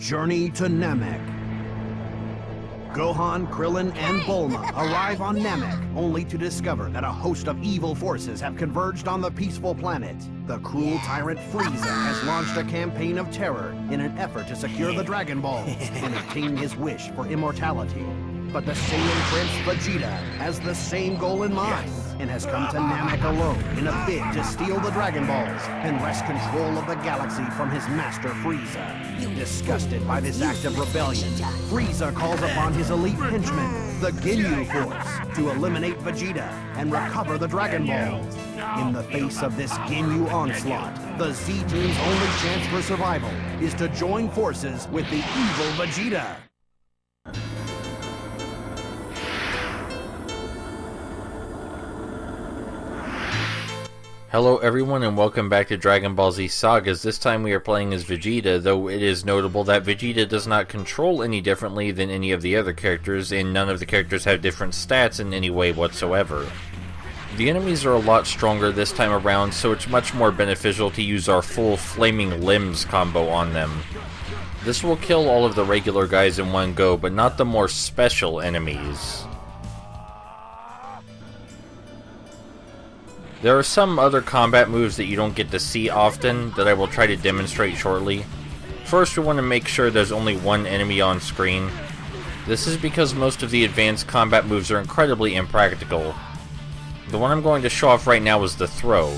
Journey to Namek. Gohan, Krillin, and Bulma arrive on Namek, only to discover that a host of evil forces have converged on the peaceful planet. The cruel tyrant Frieza has launched a campaign of terror in an effort to secure the Dragon Balls and obtain his wish for immortality. But the Saiyan Prince Vegeta has the same goal in mind, and has come to Namek alone in a bid to steal the Dragon Balls and wrest control of the galaxy from his master Frieza. Disgusted by this act of rebellion, Frieza calls upon his elite henchman, the Ginyu Force, to eliminate Vegeta and recover the Dragon Balls. In the face of this Ginyu onslaught, the Z-Team's only chance for survival is to join forces with the evil Vegeta. Hello everyone and welcome back to Dragon Ball Z Sagas. This time we are playing as Vegeta, though it is notable that Vegeta does not control any differently than any of the other characters, and none of the characters have different stats in any way whatsoever. The enemies are a lot stronger this time around, so it's much more beneficial to use our full Flaming Limbs combo on them. This will kill all of the regular guys in one go, but not the more special enemies. There are some other combat moves that you don't get to see often that I will try to demonstrate shortly. First, we want to make sure there's only one enemy on screen. This is because most of the advanced combat moves are incredibly impractical. The one I'm going to show off right now is the throw.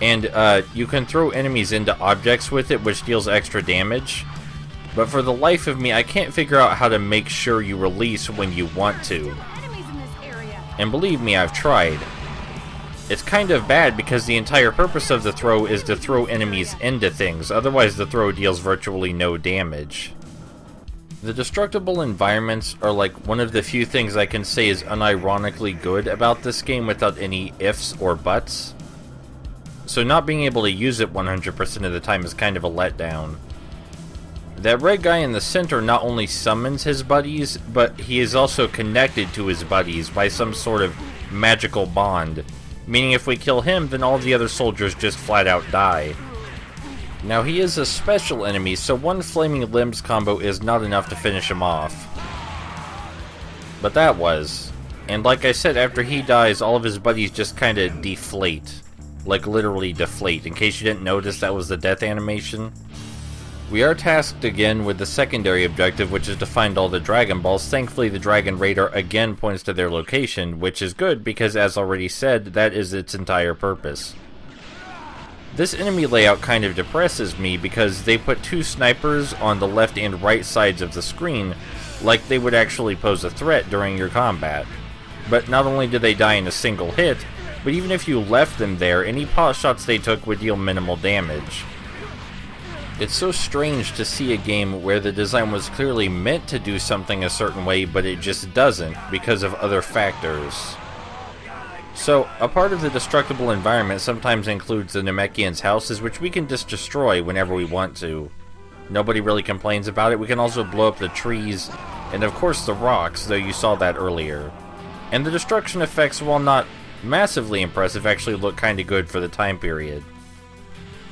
And you can throw enemies into objects with it, which deals extra damage. But for the life of me, I can't figure out how to make sure you release when you want to. And believe me, I've tried. It's kind of bad because the entire purpose of the throw is to throw enemies into things, otherwise the throw deals virtually no damage. The destructible environments are like one of the few things I can say is unironically good about this game without any ifs or buts. So not being able to use it 100% of the time is kind of a letdown. That red guy in the center not only summons his buddies, but he is also connected to his buddies by some sort of magical bond. Meaning if we kill him, then all the other soldiers just flat out die. Now he is a special enemy, so one Flaming Limbs combo is not enough to finish him off. But that was. And like I said, after he dies, all of his buddies just kinda deflate. Like literally deflate. In case you didn't notice, that was the death animation. We are tasked again with the secondary objective, which is to find all the Dragon Balls. Thankfully, the Dragon Radar again points to their location, which is good because, as already said, that is its entire purpose. This enemy layout kind of depresses me because they put two snipers on the left and right sides of the screen, like they would actually pose a threat during your combat. But not only did they die in a single hit, but even if you left them there, any pot shots they took would deal minimal damage. It's so strange to see a game where the design was clearly meant to do something a certain way, but it just doesn't because of other factors. So, a part of the destructible environment sometimes includes the Namekians' houses, which we can just destroy whenever we want to. Nobody really complains about it. We can also blow up the trees, and of course the rocks, though you saw that earlier. And the destruction effects, while not massively impressive, actually look kinda good for the time period.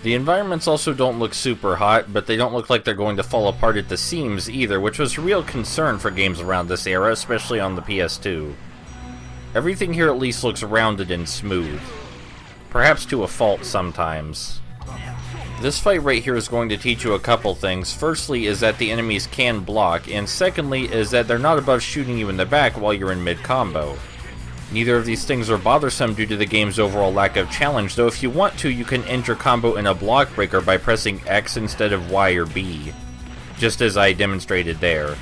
The environments also don't look super hot, but they don't look like they're going to fall apart at the seams either, which was a real concern for games around this era, especially on the PS2. Everything here at least looks rounded and smooth. Perhaps to a fault sometimes. This fight right here is going to teach you a couple things. Firstly is that the enemies can block, and secondly is that they're not above shooting you in the back while you're in mid-combo. Neither of these things are bothersome due to the game's overall lack of challenge, though if you want to, you can end your combo in a block breaker by pressing X instead of Y or B, just as I demonstrated there.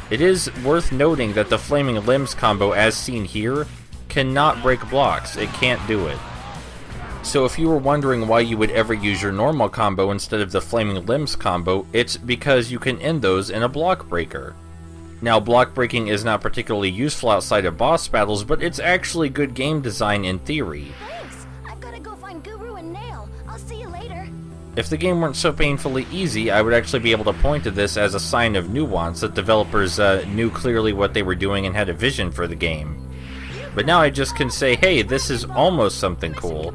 It is worth noting that the Flaming Limbs combo, as seen here, cannot break blocks. It can't do it. So if you were wondering why you would ever use your normal combo instead of the Flaming Limbs combo, it's because you can end those in a block breaker. Now, block breaking is not particularly useful outside of boss battles, but it's actually good game design in theory. Thanks. I've got to go find Guru and Nail. I'll see you later. If the game weren't so painfully easy, I would actually be able to point to this as a sign of nuance, that developers knew clearly what they were doing and had a vision for the game. But now I just can say, hey, this is almost something cool.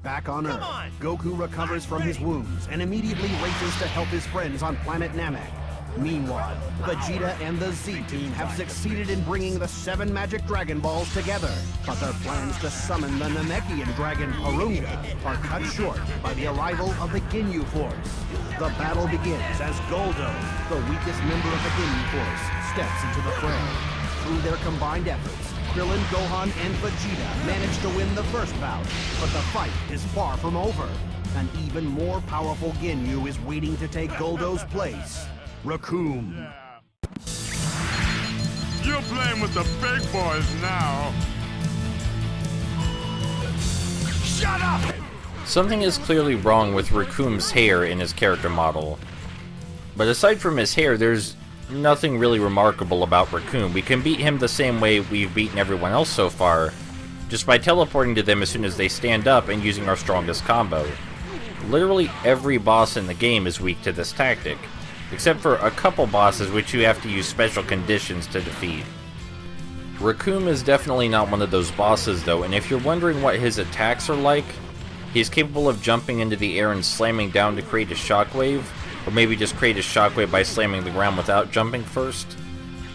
Back on Earth, Goku recovers from his wounds and immediately races to help his friends on planet Namek. Meanwhile, Vegeta and the Z-Team have succeeded in bringing the 7 magic Dragon Balls together, but their plans to summon the Namekian dragon Porunga are cut short by the arrival of the Ginyu Force. The battle begins as Goldo, the weakest member of the Ginyu Force, steps into the fray. Through their combined efforts, Krillin, Gohan, and Vegeta manage to win the first bout, but the fight is far from over. An even more powerful Ginyu is waiting to take Goldo's place. Raccoon. You're playing with the big boys now. Shut up! Something is clearly wrong with Raccoon's hair in his character model. But aside from his hair, there's nothing really remarkable about Raccoon. We can beat him the same way we've beaten everyone else so far, just by teleporting to them as soon as they stand up and using our strongest combo. Literally every boss in the game is weak to this tactic, except for a couple bosses which you have to use special conditions to defeat. Raccoon is definitely not one of those bosses though, and if you're wondering what his attacks are like, he's capable of jumping into the air and slamming down to create a shockwave, or maybe just create a shockwave by slamming the ground without jumping first.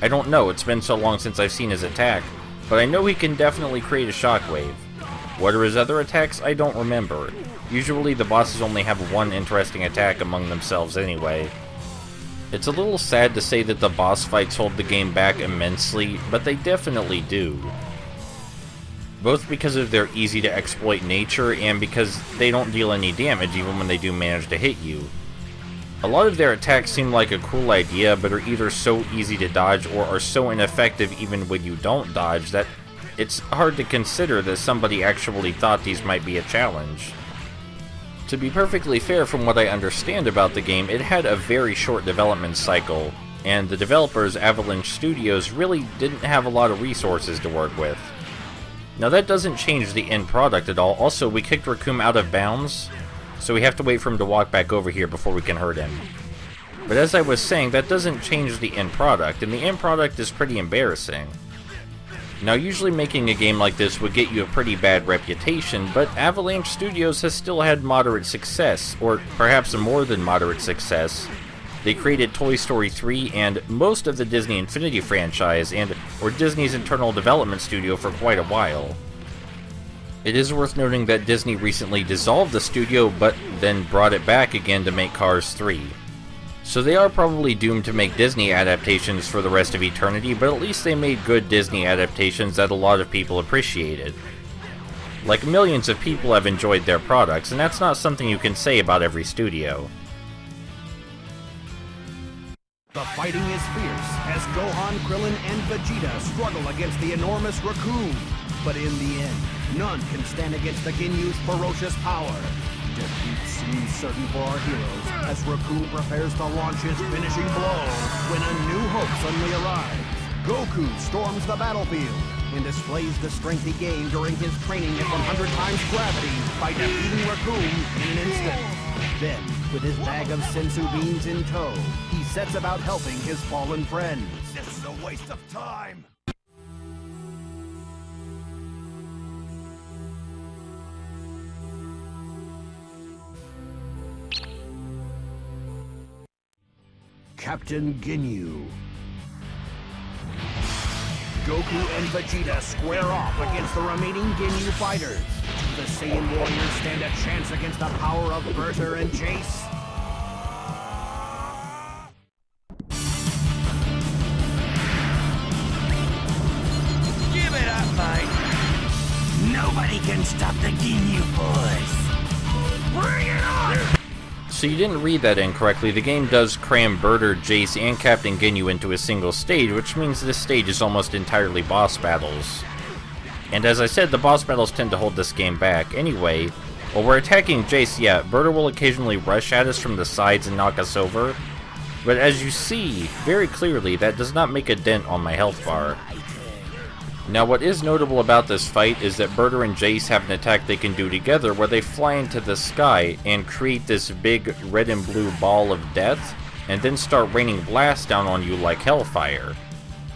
I don't know, it's been so long since I've seen his attack, but I know he can definitely create a shockwave. What are his other attacks? I don't remember. Usually the bosses only have one interesting attack among themselves anyway. It's a little sad to say that the boss fights hold the game back immensely, but they definitely do. Both because of their easy to exploit nature and because they don't deal any damage even when they do manage to hit you. A lot of their attacks seem like a cool idea, but are either so easy to dodge or are so ineffective even when you don't dodge that it's hard to consider that somebody actually thought these might be a challenge. To be perfectly fair, from what I understand about the game, it had a very short development cycle, and the developers, Avalanche Studios, really didn't have a lot of resources to work with. Now that doesn't change the end product at all. Also, we kicked Raccoon out of bounds, so we have to wait for him to walk back over here before we can hurt him. But as I was saying, that doesn't change the end product, and the end product is pretty embarrassing. Now, usually making a game like this would get you a pretty bad reputation, but Avalanche Studios has still had moderate success, or perhaps more than moderate success. They created Toy Story 3 and most of the Disney Infinity franchise, or Disney's internal development studio for quite a while. It is worth noting that Disney recently dissolved the studio, but then brought it back again to make Cars 3. So they are probably doomed to make Disney adaptations for the rest of eternity, but at least they made good Disney adaptations that a lot of people appreciated. Like, millions of people have enjoyed their products, and that's not something you can say about every studio. The fighting is fierce as Gohan, Krillin, and Vegeta struggle against the enormous Raccoon. But in the end, none can stand against the Ginyu's ferocious power. Defeat seems certain for our heroes as Raccoon prepares to launch his finishing blow when a new hope suddenly arrives. Goku storms the battlefield and displays the strength he gained during his training at 100 times gravity by defeating Raccoon in an instant. Then, with his bag of sensu beans in tow, he sets about helping his fallen friends. This is a waste of time! Captain Ginyu. Goku and Vegeta square off against the remaining Ginyu fighters. Do the Saiyan warriors stand a chance against the power of Burter and Jeice? Give it up, mate! Nobody can stop the Ginyu Force! Bring it on! So you didn't read that incorrectly. The game does cram Burter, Jeice, and Captain Ginyu into a single stage, which means this stage is almost entirely boss battles. And as I said, the boss battles tend to hold this game back. Anyway, while we're attacking Jeice, yeah, Burter will occasionally rush at us from the sides and knock us over. But as you see very clearly, that does not make a dent on my health bar. Now, what is notable about this fight is that Burter and Jeice have an attack they can do together where they fly into the sky and create this big red and blue ball of death, and then start raining blasts down on you like hellfire.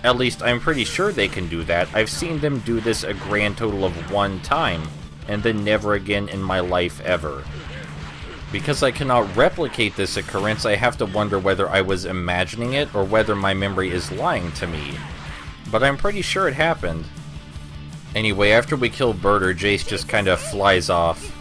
At least, I'm pretty sure they can do that. I've seen them do this a grand total of 1 time. and then never again in my life ever. Because I cannot replicate this occurrence, I have to wonder whether I was imagining it or whether my memory is lying to me. But I'm pretty sure it happened. Anyway, after we kill Burter, Jeice just kind of flies off.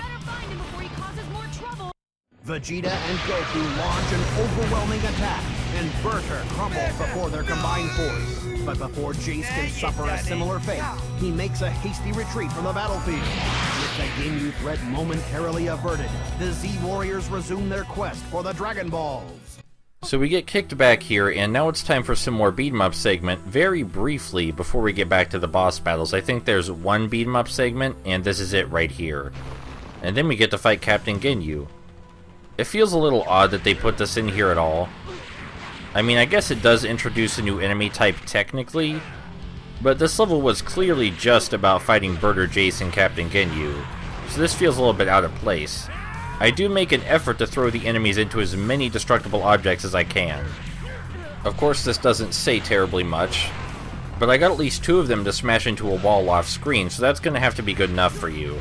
Vegeta and Goku launch an overwhelming attack, and Burter crumbles before their combined force. But before Jeice can suffer a similar fate, he makes a hasty retreat from the battlefield. With the Ginyu threat momentarily averted, the Z-Warriors resume their quest for the Dragon Balls. So we get kicked back here, and now it's time for some more beat-em-up segment. Very briefly, before we get back to the boss battles, I think there's one beat-em-up segment, and this is it right here. And then we get to fight Captain Ginyu. It feels a little odd that they put this in here at all. I mean, I guess it does introduce a new enemy type technically, but this level was clearly just about fighting Burter, Jeice, and Captain Ginyu, so this feels a little bit out of place. I do make an effort to throw the enemies into as many destructible objects as I can. Of course, this doesn't say terribly much, but I got at least 2 of them to smash into a wall off screen, so that's going to have to be good enough for you.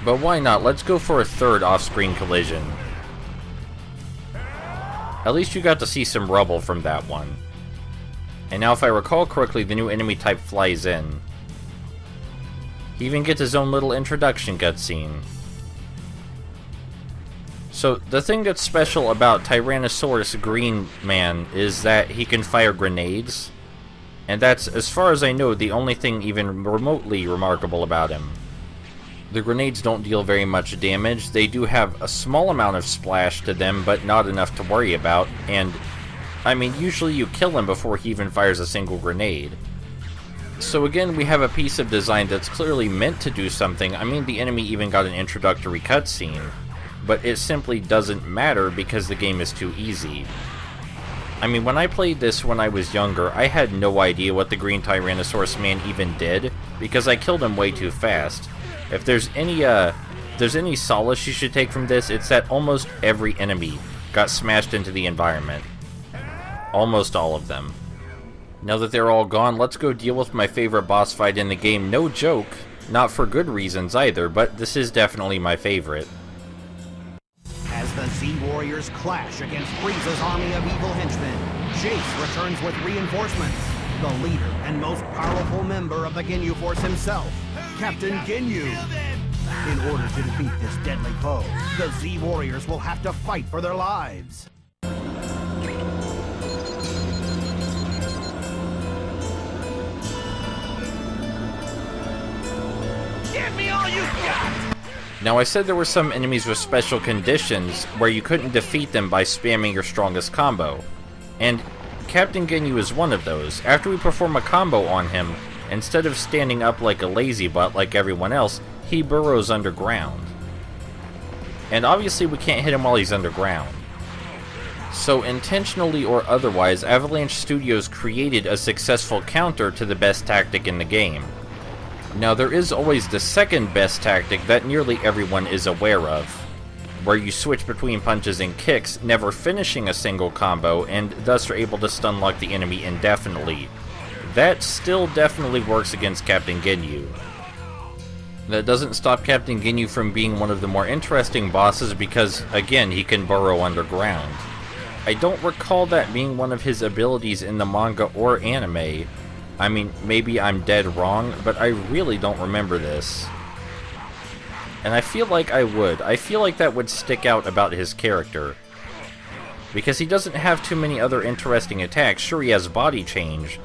But why not? Let's go for a 3rd off-screen collision. At least you got to see some rubble from that one. And now if I recall correctly, the new enemy type flies in. He even gets his own little introduction cutscene. So, the thing that's special about Tyrannosaurus Green Man is that he can fire grenades. And that's, as far as I know, the only thing even remotely remarkable about him. The grenades don't deal very much damage. They do have a small amount of splash to them, but not enough to worry about. And, I mean, usually you kill him before he even fires a single grenade. So again, we have a piece of design that's clearly meant to do something. I mean, the enemy even got an introductory cutscene. But it simply doesn't matter because the game is too easy. I mean, when I played this when I was younger, I had no idea what the Green Tyrannosaurus Man even did, because I killed him way too fast. If there's any solace you should take from this, it's that almost every enemy got smashed into the environment. Almost all of them. Now that they're all gone, let's go deal with my favorite boss fight in the game. No joke. Not for good reasons either, but this is definitely my favorite. As the Z-Warriors clash against Frieza's army of evil henchmen, Jeice returns with reinforcements. The leader and most powerful member of the Ginyu Force himself, Captain Ginyu. In order to defeat this deadly foe, the Z-Warriors will have to fight for their lives. Give me all you got! Now I said there were some enemies with special conditions where you couldn't defeat them by spamming your strongest combo. And Captain Ginyu is one of those. After we perform a combo on him, instead of standing up like a lazy butt like everyone else, he burrows underground. And obviously we can't hit him while he's underground. So intentionally or otherwise, Avalanche Studios created a successful counter to the best tactic in the game. Now there is always the second best tactic that nearly everyone is aware of, where you switch between punches and kicks, never finishing a single combo, and thus are able to stun lock the enemy indefinitely. That still definitely works against Captain Ginyu. That doesn't stop Captain Ginyu from being one of the more interesting bosses because, again, he can burrow underground. I don't recall that being one of his abilities in the manga or anime. I mean, maybe I'm dead wrong, but I really don't remember this. And I feel like I would. I feel like that would stick out about his character. Because he doesn't have too many other interesting attacks. Sure, he has body change,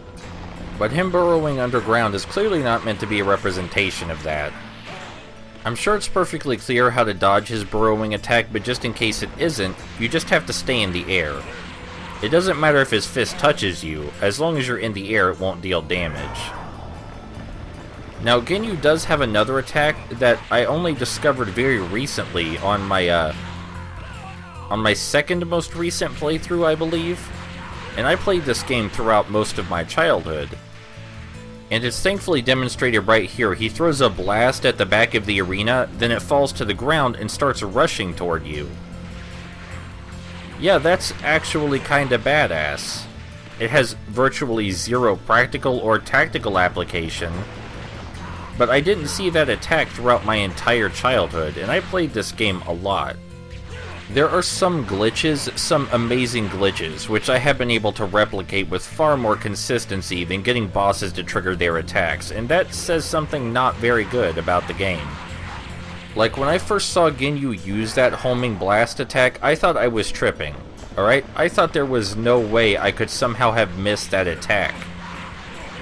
but him burrowing underground is clearly not meant to be a representation of that. I'm sure it's perfectly clear how to dodge his burrowing attack, but just in case it isn't, you just have to stay in the air. It doesn't matter if his fist touches you, as long as you're in the air it won't deal damage. Now Ginyu does have another attack that I only discovered very recently on my second most recent playthrough, I believe. And I played this game throughout most of my childhood. And it's thankfully demonstrated right here. He throws a blast at the back of the arena, then it falls to the ground and starts rushing toward you. Yeah, that's actually kinda badass. It has virtually zero practical or tactical application, but I didn't see that attack throughout my entire childhood, and I played this game a lot. There are some glitches, some amazing glitches, which I have been able to replicate with far more consistency than getting bosses to trigger their attacks, and that says something not very good about the game. Like, when I first saw Ginyu use that homing blast attack, I thought I was tripping, alright? I thought there was no way I could somehow have missed that attack.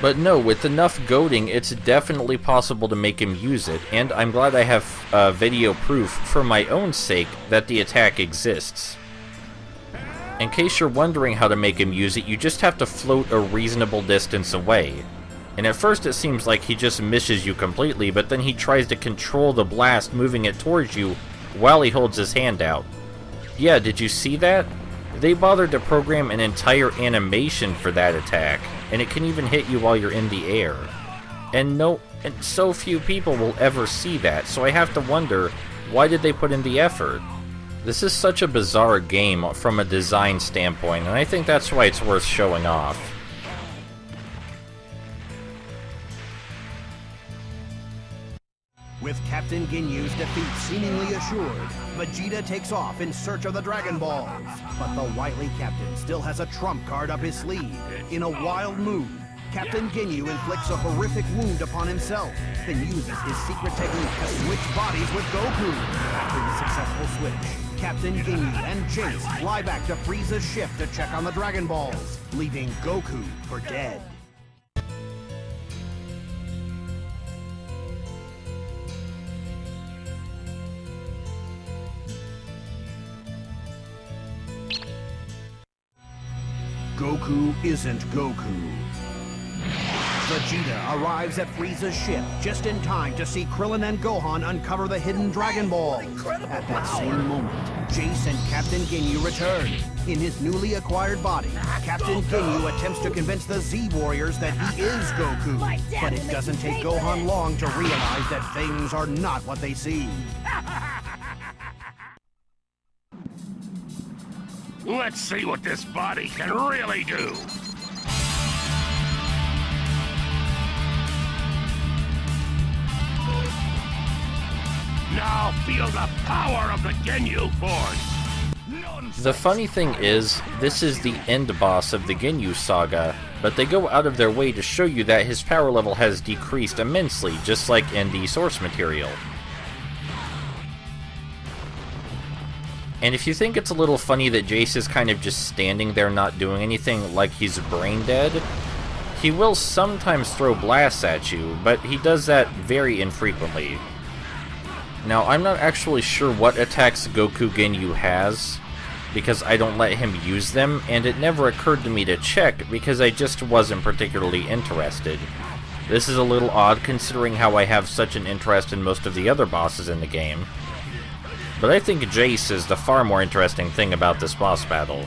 But no, with enough goading, it's definitely possible to make him use it, and I'm glad I have video proof for my own sake that the attack exists. In case you're wondering how to make him use it, you just have to float a reasonable distance away. And at first it seems like he just misses you completely, but then he tries to control the blast, moving it towards you while he holds his hand out. Yeah, did you see that? They bothered to program an entire animation for that attack, and it can even hit you while you're in the air. And so few people will ever see that, so I have to wonder, why did they put in the effort? This is such a bizarre game from a design standpoint, and I think that's why it's worth showing off. With Captain Ginyu's defeat seemingly assured, Vegeta takes off in search of the Dragon Balls. But the wily Captain still has a trump card up his sleeve. In a wild move, Captain Ginyu inflicts a horrific wound upon himself, then uses his secret technique to switch bodies with Goku. After the successful switch, Captain Ginyu and Jeice fly back to Frieza's ship to check on the Dragon Balls, leaving Goku for dead. Goku isn't Goku. Vegeta arrives at Frieza's ship just in time to see Krillin and Gohan uncover the hidden Dragon Ball. At that same moment, Jeice and Captain Ginyu return. In his newly acquired body, Captain Ginyu attempts to convince the Z-Warriors that he is Goku. But it doesn't take Gohan long to realize that things are not what they seem. Let's see what this body can really do. Now feel the power of the Ginyu Force. The funny thing is, this is the end boss of the Ginyu Saga, but they go out of their way to show you that his power level has decreased immensely, just like in the source material. And if you think it's a little funny that Jeice is kind of just standing there not doing anything like he's brain dead, he will sometimes throw blasts at you, but he does that very infrequently. Now, I'm not actually sure what attacks Goku Ginyu has, because I don't let him use them, and it never occurred to me to check because I just wasn't particularly interested. This is a little odd considering how I have such an interest in most of the other bosses in the game. But I think Jeice is the far more interesting thing about this boss battle.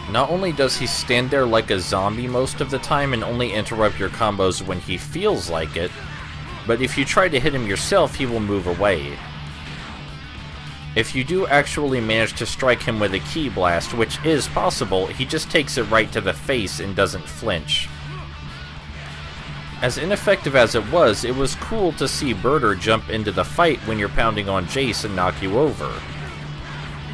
Not only does he stand there like a zombie most of the time and only interrupt your combos when he feels like it, but if you try to hit him yourself, he will move away. If you do actually manage to strike him with a ki blast, which is possible, he just takes it right to the face and doesn't flinch. As ineffective as it was cool to see Burter jump into the fight when you're pounding on Jeice and knock you over.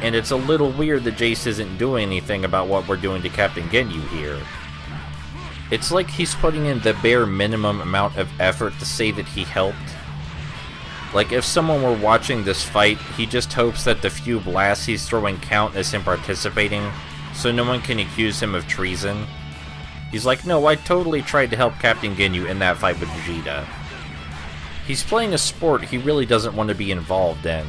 And it's a little weird that Jeice isn't doing anything about what we're doing to Captain Ginyu here. It's like he's putting in the bare minimum amount of effort to say that he helped. Like, if someone were watching this fight, he just hopes that the few blasts he's throwing count as him participating, so no one can accuse him of treason. He's like, no, I totally tried to help Captain Ginyu in that fight with Vegeta. He's playing a sport he really doesn't want to be involved in.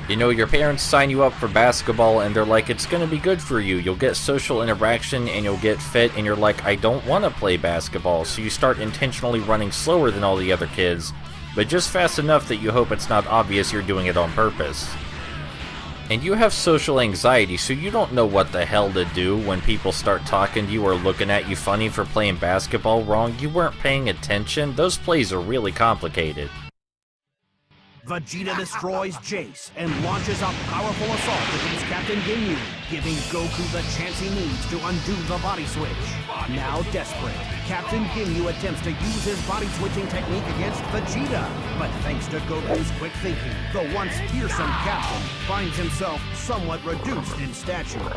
You know, your parents sign you up for basketball and they're like, it's gonna be good for you, you'll get social interaction and you'll get fit, and you're like, I don't want to play basketball, so you start intentionally running slower than all the other kids, but just fast enough that you hope it's not obvious you're doing it on purpose. And you have social anxiety, so you don't know what the hell to do when people start talking to you or looking at you funny for playing basketball wrong. You weren't paying attention. Those plays are really complicated. Vegeta destroys Jeice and launches a powerful assault against Captain Ginyu, giving Goku the chance he needs to undo the body switch. Now desperate, Captain Ginyu attempts to use his body switching technique against Vegeta, but thanks to Goku's quick thinking, the once fearsome Captain finds himself somewhat reduced in stature.